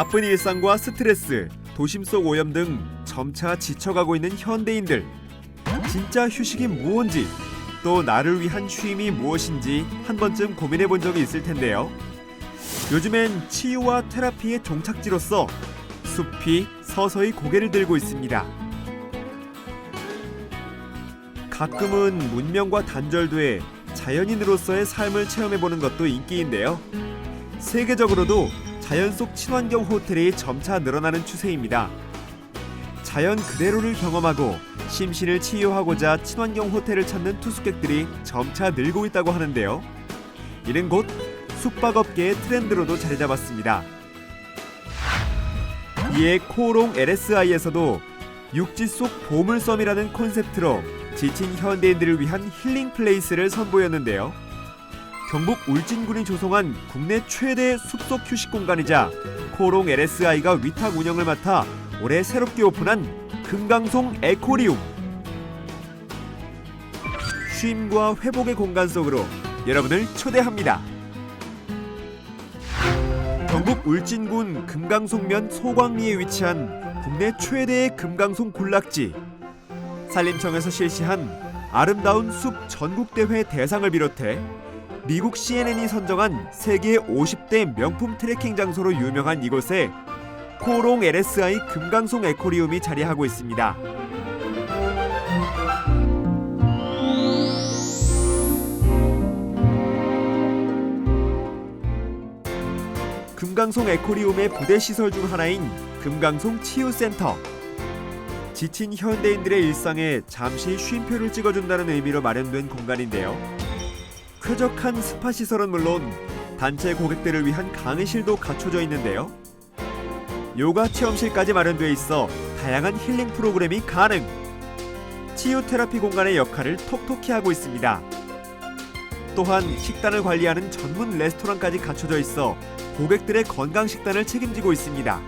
바쁜 일상과 스트레스, 도심 속 오염 등 점차 지쳐가고 있는 현대인들. 진짜 휴식이 무언지, 또 나를 위한 쉼이 무엇인지 한 번쯤 고민해 본 적이 있을 텐데요. 요즘엔 치유와 테라피의 종착지로서 숲이 서서히 고개를 들고 있습니다. 가끔은 문명과 단절돼 자연인으로서의 삶을 체험해보는 것도 인기인데요. 세계적으로도 자연 속 친환경 호텔이 점차 늘어나는 추세입니다. 자연 그대로를 경험하고 심신을 치유하고자 친환경 호텔을 찾는 투숙객들이 점차 늘고 있다고 하는데요. 이는 곧 숙박업계의 트렌드로도 자리 잡았습니다. 이에 코오롱 LSI에서도 육지 속 보물섬이라는 콘셉트로 지친 현대인들을 위한 힐링 플레이스를 선보였는데요. 경북 울진군이 조성한 국내 최대 숲속 휴식 공간이자 코오롱 LSI가 위탁 운영을 맡아 올해 새롭게 오픈한 금강송 에코리움. 쉼과 회복의 공간 속으로 여러분을 초대합니다. 경북 울진군 금강송면 소광리에 위치한 국내 최대의 금강송 군락지. 산림청에서 실시한 아름다운 숲 전국대회 대상을 비롯해 미국 CNN이 선정한 세계 50대 명품 트레킹 장소로 유명한 이곳에 코오롱 LSI 금강송 에코리움이 자리하고 있습니다. 금강송 에코리움의 부대 시설 중 하나인 금강송 치유센터. 지친 현대인들의 일상에 잠시 쉼표를 찍어준다는 의미로 마련된 공간인데요. 쾌적한 스파 시설은 물론 단체 고객들을 위한 강의실도 갖춰져 있는데요. 요가 체험실까지 마련돼 있어 다양한 힐링 프로그램이 가능. 치유 테라피 공간의 역할을 톡톡히 하고 있습니다. 또한 식단을 관리하는 전문 레스토랑까지 갖춰져 있어 고객들의 건강 식단을 책임지고 있습니다.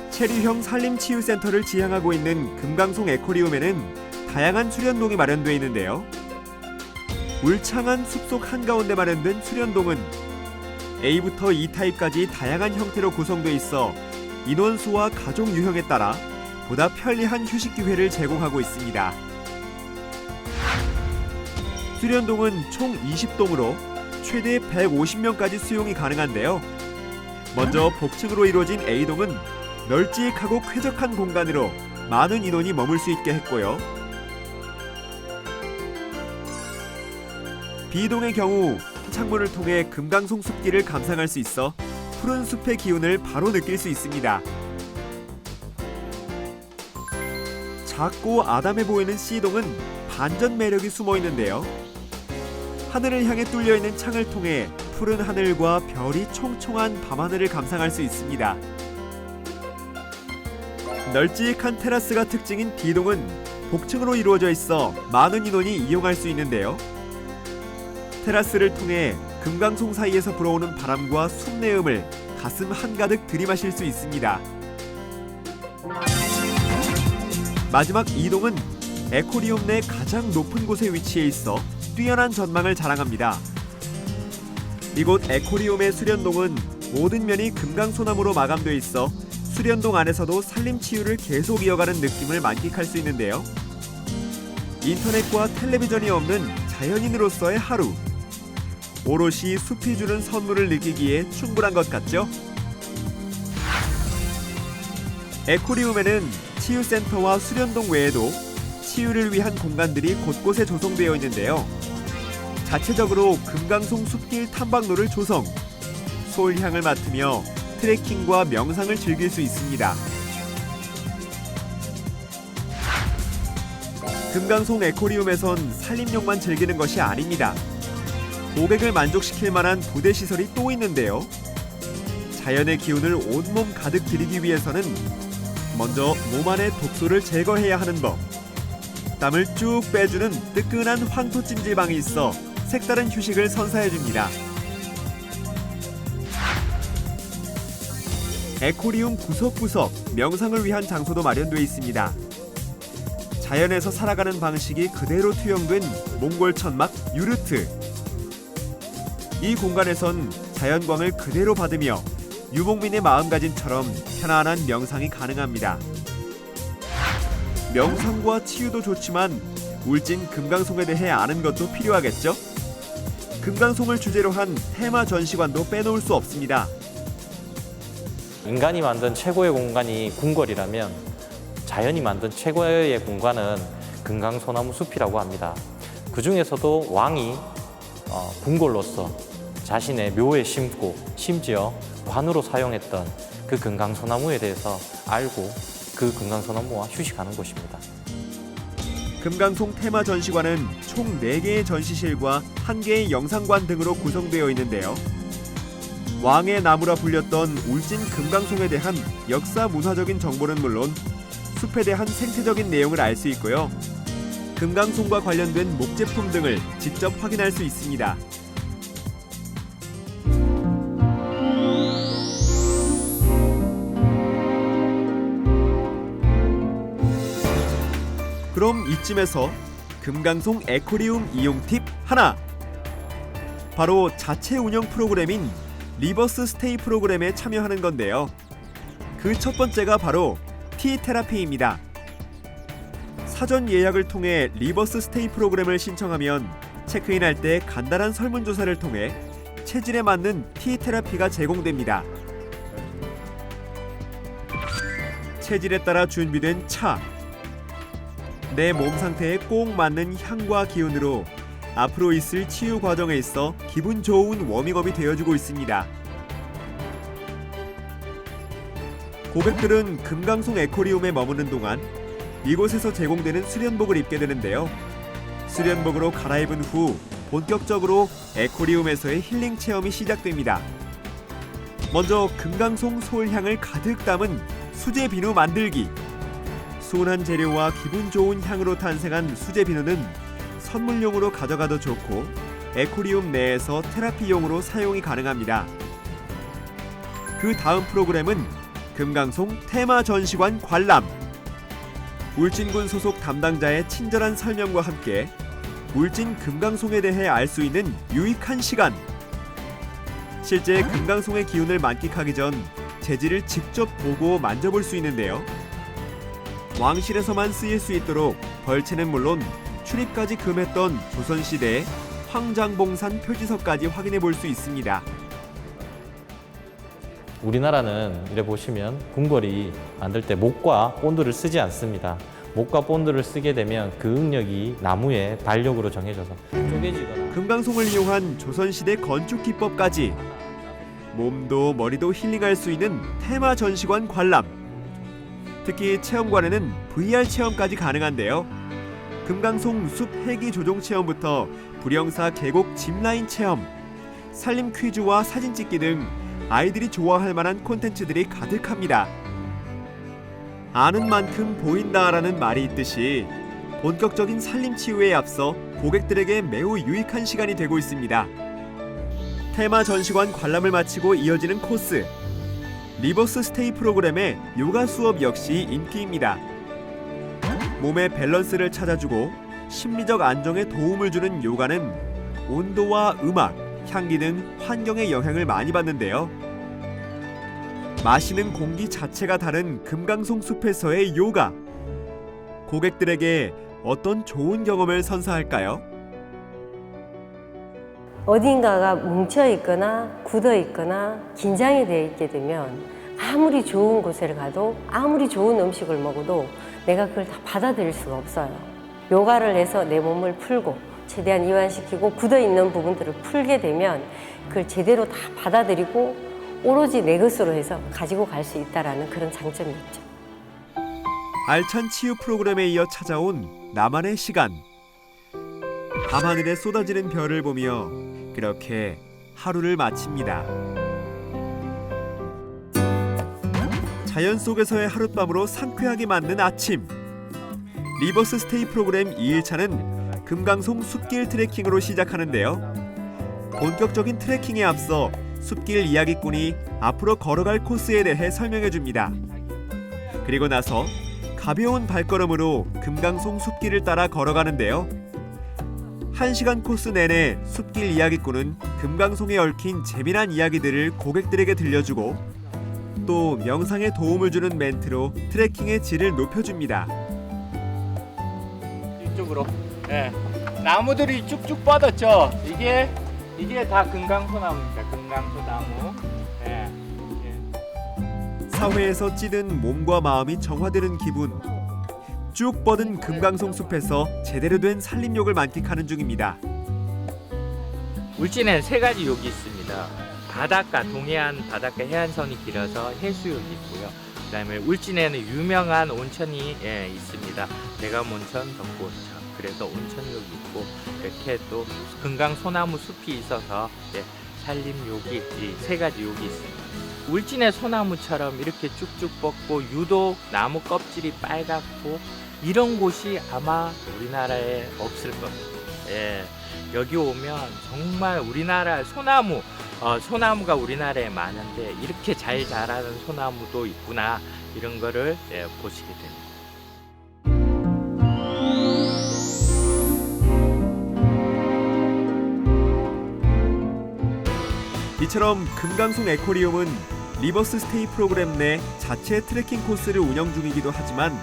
체류형 산림치유센터를 지향하고 있는 금강송 에코리움에는 다양한 수련동이 마련되어 있는데요. 울창한 숲속 한가운데 마련된 수련동은 A부터 E 타입까지 다양한 형태로 구성되어 있어 인원수와 가족 유형에 따라 보다 편리한 휴식 기회를 제공하고 있습니다. 수련동은 총 20동으로 최대 150명까지 수용이 가능한데요. 먼저 복층으로 이루어진 A동은 널찍하고 쾌적한 공간으로 많은 인원이 머물 수 있게 했고요. B동의 경우 창문을 통해 금강송 숲길을 감상할 수 있어 푸른 숲의 기운을 바로 느낄 수 있습니다. 작고 아담해 보이는 C동은 반전 매력이 숨어 있는데요. 하늘을 향해 뚫려 있는 창을 통해 푸른 하늘과 별이 총총한 밤하늘을 감상할 수 있습니다. 널찍한 테라스가 특징인 D동은 복층으로 이루어져 있어 많은 인원이 이용할 수 있는데요. 테라스를 통해 금강송 사이에서 불어오는 바람과 숲내음을 가슴 한가득 들이마실 수 있습니다. 마지막 E동은 에코리움 내 가장 높은 곳에 위치해 있어 뛰어난 전망을 자랑합니다. 이곳 에코리움의 수련동은 모든 면이 금강소나무로 마감되어 있어 수련동 안에서도 산림치유를 계속 이어가는 느낌을 만끽할 수 있는데요. 인터넷과 텔레비전이 없는 자연인으로서의 하루. 오롯이 숲이 주는 선물을 느끼기에 충분한 것 같죠? 에코리움에는 치유센터와 수련동 외에도 치유를 위한 공간들이 곳곳에 조성되어 있는데요. 자체적으로 금강송 숲길 탐방로를 조성, 솔향을 맡으며 트레킹과 명상을 즐길 수 있습니다. 금강송 에코리움에선 산림욕만 즐기는 것이 아닙니다. 고객을 만족시킬 만한 부대 시설이 또 있는데요. 자연의 기운을 온몸 가득 들이기 위해서는 먼저 몸 안의 독소를 제거해야 하는 법. 땀을 쭉 빼주는 뜨끈한 황토 찜질방이 있어 색다른 휴식을 선사해줍니다. 에코리움 구석구석 명상을 위한 장소도 마련되어 있습니다. 자연에서 살아가는 방식이 그대로 투영된 몽골 천막 유르트. 이 공간에선 자연광을 그대로 받으며 유목민의 마음가짐처럼 편안한 명상이 가능합니다. 명상과 치유도 좋지만 울진 금강송에 대해 아는 것도 필요하겠죠? 금강송을 주제로 한 테마 전시관도 빼놓을 수 없습니다. 인간이 만든 최고의 공간이 궁궐이라면 자연이 만든 최고의 공간은 금강소나무 숲이라고 합니다. 그 중에서도 왕이 궁궐로서 자신의 묘에 심고 심지어 관으로 사용했던 그 금강소나무에 대해서 알고 그 금강소나무와 휴식하는 곳입니다. 금강송 테마 전시관은 총 4개의 전시실과 1개의 영상관 등으로 구성되어 있는데요. 왕의 나무라 불렸던 울진 금강송에 대한 역사 문화적인 정보는 물론 숲에 대한 생태적인 내용을 알 수 있고요. 금강송과 관련된 목제품 등을 직접 확인할 수 있습니다. 그럼 이쯤에서 금강송 에코리움 이용 팁 하나! 바로 자체 운영 프로그램인 리버스 스테이 프로그램에 참여하는 건데요. 그 첫 번째가 바로 티테라피입니다. 사전 예약을 통해 리버스 스테이 프로그램을 신청하면 체크인할 때 간단한 설문조사를 통해 체질에 맞는 티테라피가 제공됩니다. 체질에 따라 준비된 차, 내 몸 상태에 꼭 맞는 향과 기운으로 앞으로 있을 치유 과정에 있어 기분 좋은 워밍업이 되어주고 있습니다. 고객들은 금강송 에코리움에 머무는 동안 이곳에서 제공되는 수련복을 입게 되는데요. 수련복으로 갈아입은 후 본격적으로 에코리움에서의 힐링 체험이 시작됩니다. 먼저 금강송 솔향을 가득 담은 수제 비누 만들기. 순한 재료와 기분 좋은 향으로 탄생한 수제 비누는 선물용으로 가져가도 좋고 에코리움 내에서 테라피용으로 사용이 가능합니다. 그 다음 프로그램은 금강송 테마 전시관 관람. 울진군 소속 담당자의 친절한 설명과 함께 울진 금강송에 대해 알 수 있는 유익한 시간. 실제 금강송의 기운을 만끽하기 전 재질을 직접 보고 만져볼 수 있는데요. 왕실에서만 쓰일 수 있도록 벌채는 물론 출입까지 금했던 조선시대의 황장봉산 표지석까지 확인해 볼 수 있습니다. 우리나라는 이래 보시면 궁궐이 만들 때 목과 본드를 쓰지 않습니다. 목과 본드를 쓰게 되면 그 응력이 나무의 발력으로 정해져서 쪼개지거나. 금강송을 이용한 조선시대 건축 기법까지 몸도 머리도 힐링할 수 있는 테마 전시관 관람. 특히 체험관에는 VR 체험까지 가능한데요. 금강송 숲 헬기 조종 체험부터 불영사 계곡 짚라인 체험, 산림 퀴즈와 사진 찍기 등 아이들이 좋아할 만한 콘텐츠들이 가득합니다. 아는 만큼 보인다라는 말이 있듯이 본격적인 산림 치유에 앞서 고객들에게 매우 유익한 시간이 되고 있습니다. 테마 전시관 관람을 마치고 이어지는 코스. 리버스 스테이 프로그램의 요가 수업 역시 인기입니다. 몸의 밸런스를 찾아주고 심리적 안정에 도움을 주는 요가는 온도와 음악, 향기 등 환경의 영향을 많이 받는데요. 마시는 공기 자체가 다른 금강송 숲에서의 요가. 고객들에게 어떤 좋은 경험을 선사할까요? 어딘가가 뭉쳐 있거나 굳어 있거나 긴장이 되어 있게 되면 아무리 좋은 곳에 가도 아무리 좋은 음식을 먹어도 내가 그걸 다 받아들일 수가 없어요. 요가를 해서 내 몸을 풀고 최대한 이완시키고 굳어 있는 부분들을 풀게 되면 그걸 제대로 다 받아들이고 오로지 내 것으로 해서 가지고 갈 수 있다는 그런 장점이 있죠. 알찬 치유 프로그램에 이어 찾아온 나만의 시간. 밤하늘에 쏟아지는 별을 보며 그렇게 하루를 마칩니다. 자연 속에서의 하룻밤으로 상쾌하게 맞는 아침. 리버스 스테이 프로그램 2일차는 금강송 숲길 트레킹으로 시작하는데요. 본격적인 트레킹에 앞서 숲길 이야기꾼이 앞으로 걸어갈 코스에 대해 설명해줍니다. 그리고 나서 가벼운 발걸음으로 금강송 숲길을 따라 걸어가는데요. 1시간 코스 내내 숲길 이야기꾼은 금강송에 얽힌 재미난 이야기들을 고객들에게 들려주고 또 명상에 도움을 주는 멘트로 트레킹의 질을 높여줍니다. 이쪽으로. 예. 나무들이 쭉쭉 뻗었죠. 이게 다 금강소나무입니다. 금강소나무. 예. 예. 사회에서 찌든 몸과 마음이 정화되는 기분. 쭉 뻗은 금강송 숲에서 제대로 된 산림욕을 만끽하는 중입니다. 울진에는 3가지 욕이 있습니다. 바닷가, 동해안 바닷가 해안선이 길어서 해수욕이 있고요. 그다음에 울진에는 유명한 온천이 있습니다. 대감온천, 덕구온천. 그래서 온천욕이 있고 이렇게 또 금강 소나무 숲이 있어서 산림욕이 이 3가지 욕이 있습니다. 울진의 소나무처럼 이렇게 쭉쭉 뻗고 유독 나무 껍질이 빨갛고 이런 곳이 아마 우리나라에 없을 겁니다. 예, 여기 오면 정말 우리나라 소나무가 우리나라에 많은데 이렇게 잘 자라는 소나무도 있구나 이런 거를 보시게 됩니다. 이처럼 금강송 에코리움은 리버스 스테이 프로그램 내 자체 트레킹 코스를 운영 중이기도 하지만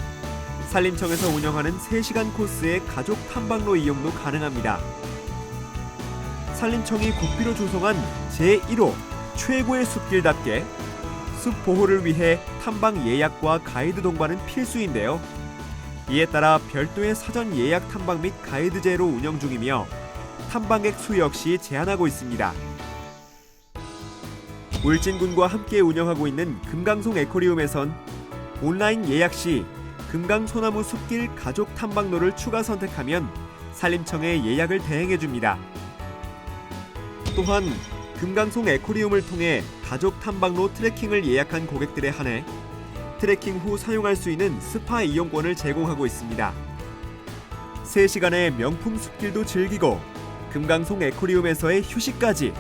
산림청에서 운영하는 3시간 코스의 가족 탐방로 이용도 가능합니다. 산림청이 국비로 조성한 제1호 최고의 숲길답게 숲 보호를 위해 탐방 예약과 가이드 동반은 필수인데요. 이에 따라 별도의 사전 예약 탐방 및 가이드제로 운영 중이며 탐방객 수 역시 제한하고 있습니다. 울진군과 함께 운영하고 있는 금강송 에코리움에선 온라인 예약 시 금강소나무 숲길 가족 탐방로를 추가 선택하면 산림청에 예약을 대행해줍니다. 또한 금강송 에코리움을 통해 가족 탐방로 트레킹을 예약한 고객들에 한해 트레킹 후 사용할 수 있는 스파 이용권을 제공하고 있습니다. 3시간의 명품 숲길도 즐기고 금강송 에코리움에서의 휴식까지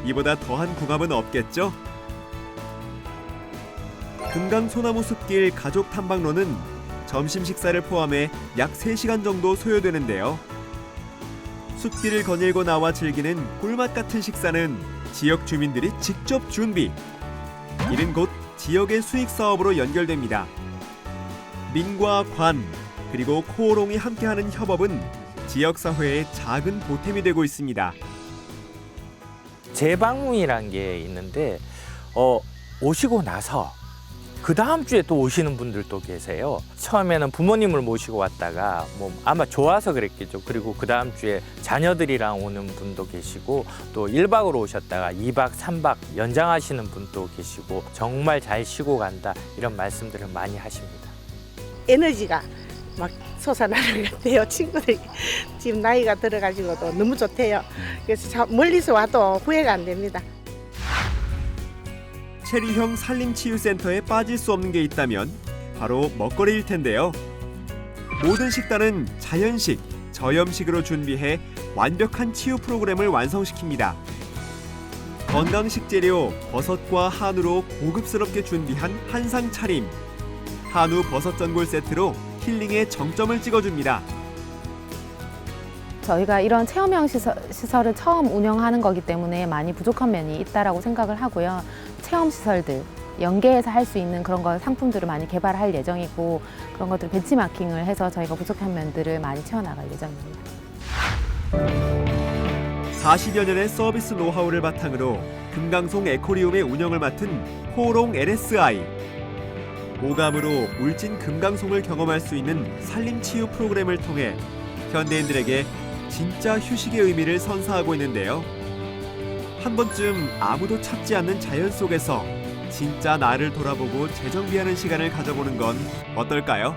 이보다 더한 궁합은 없겠죠? 금강소나무 숲길 가족 탐방로는 점심 식사를 포함해 약 3시간 정도 소요되는데요. 숲길을 거닐고 나와 즐기는 꿀맛 같은 식사는 지역 주민들이 직접 준비. 이는 곧 지역의 수익 사업으로 연결됩니다. 민과 관 그리고 코오롱이 함께하는 협업은 지역 사회의 작은 보탬이 되고 있습니다. 재방문이라는 게 있는데 오시고 나서 그 다음 주에 또 오시는 분들도 계세요. 처음에는 부모님을 모시고 왔다가 아마 좋아서 그랬겠죠. 그리고 그 다음 주에 자녀들이랑 오는 분도 계시고 또 1박으로 오셨다가 2박, 3박 연장하시는 분도 계시고 정말 잘 쉬고 간다 이런 말씀들을 많이 하십니다. 에너지가 막 솟아나는 것 같아요. 친구들이 지금 나이가 들어가지고도 너무 좋대요. 그래서 멀리서 와도 후회가 안 됩니다. 체리형 산림치유센터에 빠질 수 없는 게 있다면 바로 먹거리일 텐데요. 모든 식단은 자연식, 저염식으로 준비해 완벽한 치유 프로그램을 완성시킵니다. 건강 식재료 버섯과 한우로 고급스럽게 준비한 한상 차림. 한우 버섯 전골 세트로 힐링의 정점을 찍어줍니다. 저희가 이런 체험형 시설을 처음 운영하는 거기 때문에 많이 부족한 면이 있다라고 생각을 하고요. 체험 시설들, 연계해서 할 수 있는 그런 상품들을 많이 개발할 예정이고 그런 것들 벤치마킹을 해서 저희가 부족한 면들을 많이 채워나갈 예정입니다. 40여 년의 서비스 노하우를 바탕으로 금강송 에코리움의 운영을 맡은 코오롱 LSI. 오감으로 울진 금강송을 경험할 수 있는 산림치유 프로그램을 통해 현대인들에게 진짜 휴식의 의미를 선사하고 있는데요. 한 번쯤 아무도 찾지 않는 자연 속에서 진짜 나를 돌아보고 재정비하는 시간을 가져보는 건 어떨까요?